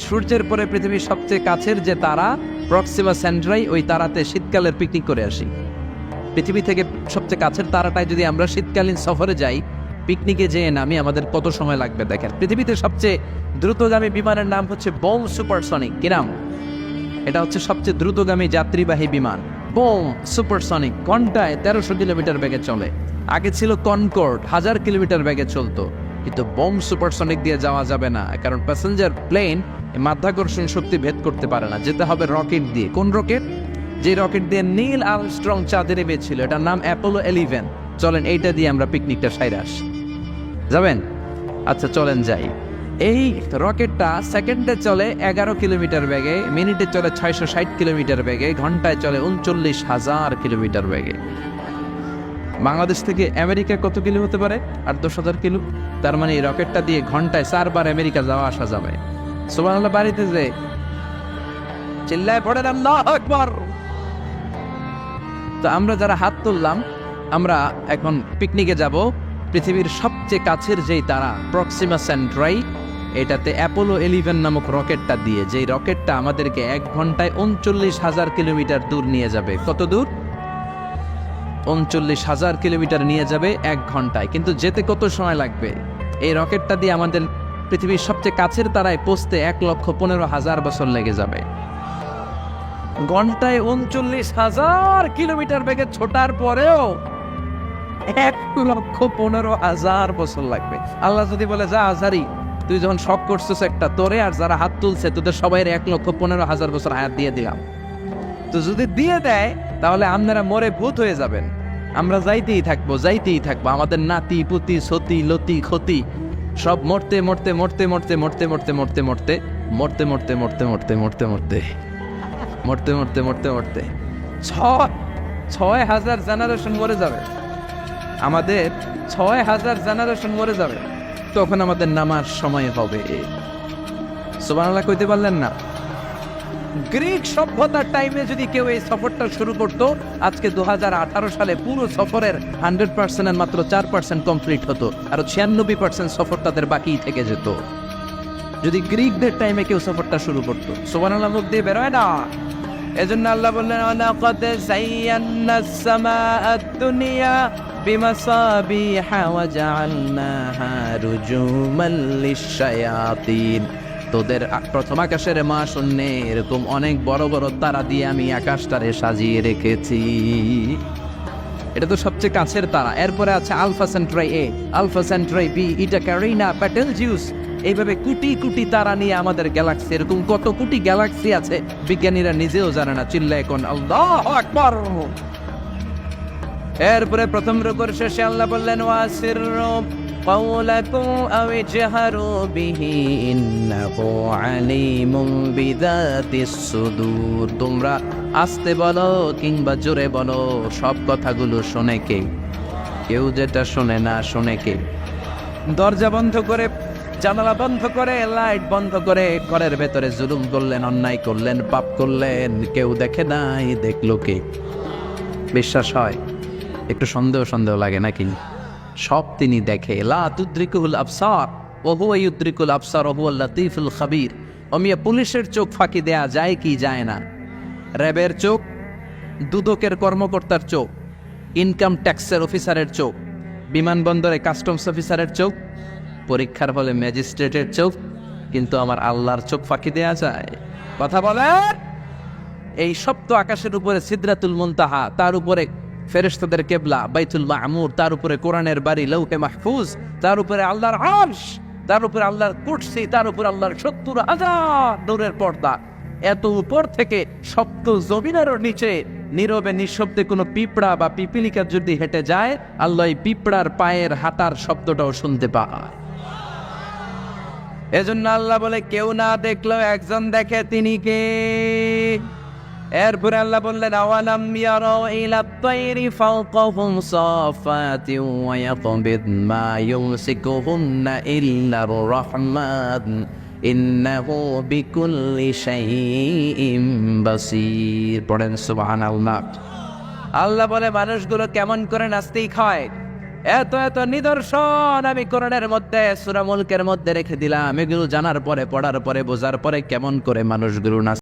সূর্যের পরে পৃথিবীর সবচেয়ে কাছের যে তারা প্রক্সিমা সেন্ট্রাই, ওই তারাতে শীতকালের পিকনিক করে আসি। পৃথিবী থেকে সবচেয়ে কাছের তারাটায় যদি আমরা শীতকালীন সফরে যাই, পিকনিকে যেয়ে নামি, আমাদের কত সময় লাগবে দেখেন। পৃথিবীতে সবচেয়ে দ্রুতগামী বিমানের নাম হচ্ছে বোম সুপারসনিক। কি নাম? এটা হচ্ছে সবচেয়ে দ্রুতগামী যাত্রীবাহী বিমান বোম সুপারসনিক। ঘন্টায় 1300 কিলোমিটার বেগে চলে। আগে ছিল কনকর্ড, 1000 কিলোমিটার বেগে চলতো। কিন্তু বোম সুপারসনিক দিয়ে যাওয়া যাবে না, কারণ প্যাসেঞ্জার প্লেন মাধ্যাকর্ষণ শক্তি ভেদ করতে পারে না। যেতে হবে রকেট দিয়ে। কোন রকেট? যে রকেট দিয়ে নীল আর্মস্ট্রং চাঁদে নেমেছিল, এটার নাম অ্যাপোলো 11। চলেন এইটা দিয়ে আমরা পিকনিকটা সাইরে আসি। যাবেন? আচ্ছা চলেন যাই। এই রকেটটা সেকেন্ডে চলে 11 কিলোমিটার বেগে, মিনিটে চলে 660 কিলোমিটার বেগে, ঘন্টায় চলে 39,000 কিলোমিটার বেগে। বাংলাদেশ থেকে আমেরিকা কত কিলো হতে পারে? 8-10,000 কিলো। তার মানে এই রকেটটা দিয়ে ঘন্টায় 4 বার আমেরিকা যাওয়া আসা যাবে। সুবহানাল্লাহ। বাড়িতে যে চিল্লায় পড়েন আল্লাহু আকবার। তো আমরা যারা হাত তুললাম, আমরা এখন পিকনিকে যাব পৃথিবীর সবচেয়ে কাছের যেই তারা প্রক্সিমা সেন্ট্রাই, এটাতে অ্যাপোলো 11 নামক রকেটটা দিয়ে। যেই রকেটটা আমাদেরকে 1 ঘন্টায় 39,000 কিলোমিটার দূর নিয়ে যাবে। কত দূর? 39,000 কিলোমিটার নিয়ে যাবে 1 ঘন্টায়। কিন্তু যেতে কত সময় লাগবে? এই রকেটটা দিয়ে আমাদের পৃথিবীর সবচেয়ে কাছের তারায় পৌঁছতে 1,15,000 বছর লেগে যাবে। ঘন্টায় 39,000 কিলোমিটার বেগে ছোটার পরেও 1,15,000 বছর লাগবে। আল্লাহ যদি বলে, যা আজারি, তুই যখন শখ করছিস একটা, তোরে আর যারা হাত তুলছে তোদের সবাই 1,15,000 বছর হায়াত দিয়ে দিলাম। তো যদি দিয়ে দেয়, তাহলে আপনারা মরে ভূত হয়ে যাবেন। আমরা যাইতেই থাকবো, যাইতেই থাকবো। আমাদের নাতি পুতি সতি লতি ক্ষতি সব মরতে মরতে মরতে মরতে মরতে মরতে মরতে মরতে মরতে মরতে মরতে মরতে মরতে মরতে মরতে মরতে মরতে মরতে 6,000 জেনারেশন মরে যাবে। আমাদের 6,000 জেনারেশন মরে যাবে। তখন আমাদের নামার সময় হবে। সুবহানাল্লাহ কইতে পারলেন না? গ্রিক সভ্যতার টাইমে যদি কেউ এই সফরটা শুরু করতো, আজকে 2018 সালে পুরো সফরের 100% মাত্র 4% কমপ্লিট হতো, আর 96% সফর তাদের বাকি থেকে যেত। যদি গ্রিকদের টাইমে কেউ সফরটা শুরু করতো, সুবহানাল্লাহ মুখ দিয়ে বেরোয় না। এজন্য আল্লাহ বললেন, ওয়ালাকাদ যায়্যানাস সামাআদ দুনিয়া বিমাসাবিহা ওয়া জাআলনাহা রুজুমান লিশ-শায়াতিন। তোদের প্রথম আকাশের মহাশূন্যে এরকম অনেক বড় বড় তারা দিয়ে আমি আকাশটারে সাজিয়ে রেখেছি। এটা তো সবচেয়ে কাছের তারা। এরপরে আছে আলফা সেন্ট্রাই এ, আলফা সেন্ট্রাই বি, ইটা ক্যারিনা, প্যাটেলজিউস। এইভাবে কোটি কোটি তারা নিয়ে আমাদের গ্যালাক্সি। এরকম কত কোটি গ্যালাক্সি আছে বিজ্ঞানীরা নিজেও জানে না। চিল্লায় কোন আল্লাহু আকবার। এরপরে প্রথম রুকুর শেষে আল্লাহ বললেন, ওয়াসিররু কাওলাকুম আও ইজহারু বিহি ইন্নাহু আলিমুম বিযাতিস সুদূর। তোমরা আস্তে বলো কিংবা জোরে বলো, সব কথাগুলো শোনে কে? কেউ যেটা শোনে না, শোনে কে? দরজা বন্ধ করে, জানালা বন্ধ করে, লাইট বন্ধ করে ঘরের ভেতরে জুলুম করলেন, অন্যায় করলেন, পাপ করলেন, কেউ দেখে নাই, দেখলো কে? বিশ্বাস হয়? একটু সন্দেহ সন্দেহ লাগে নাকি? সব তিনি দেখে। লা তুদ্রিকুল আবসার ওয়া হুয়া ইউদ্রিকুল আবসার ওয়া হুয়াল লাতীফুল খাবীর। অমিয়া পুলিশের চোখ ফাঁকি দেয়া যায় কি যায় না? র্যাবের চোখ, দুদকের কর্মকর্তার চোখ, ইনকাম ট্যাক্সের অফিসারের চোখ, বিমানবন্দরে কাস্টমস অফিসারের চোখ, পরীক্ষার হলে ম্যাজিস্ট্রেটের চোখ, কিন্তু আমার আল্লাহর চোখ ফাঁকি দেয়া যায়? কথা বলেন। এই সপ্ত আকাশের উপরে সিদরাতুল মুনতাহা, তার উপরে ফেরেশতাদের কেবলা বাইতুল মামুর, তার উপরে কোরআনের বাড়ি লৌহে মাহফুজ, তার উপরে আল্লাহর আরশ, তার উপরে আল্লাহর কুরসি, তার উপরে আল্লাহর 70,000 নূরের পর্দা। এত উপর থেকে সপ্ত জমিনেরও নিচে নীরবে নিঃশব্দে কোনো পিঁপড়া বা পিপিলিকা যদি হেঁটে যায়, আল্লাহ এই পিঁপড়ার পায়ের হাঁটার শব্দটাও শুনতে পায়। এজন্য আল্লাহ বলে, কেউ না দেখলেও একজন দেখে, তিনি কে? এরপরে আল্লাহ বললেন, আওয়ালাম ইয়ারাউ ইলাত তায়রি ফাওকাহুম সাফাতিন ওয়া ইয়াকবিদ মা ইউমসিকুহুন্না ইল্লার রাহমান ইন্নাহু বিকুল্লি শাইইন বাসীর। পড়েন সুবহানাল্লাহ। আল্লাহ বলে, মানুষগুলো কেমন করে নাস্তিক হয়? এত এত নিদর্শন আমি কোরআনের মধ্যে সূরা মুলকের মধ্যে রেখে দিলাম। এগুলো জানার পরে, পড়ার পরে, বোঝার পরে কেমন করে মানুষগুলো না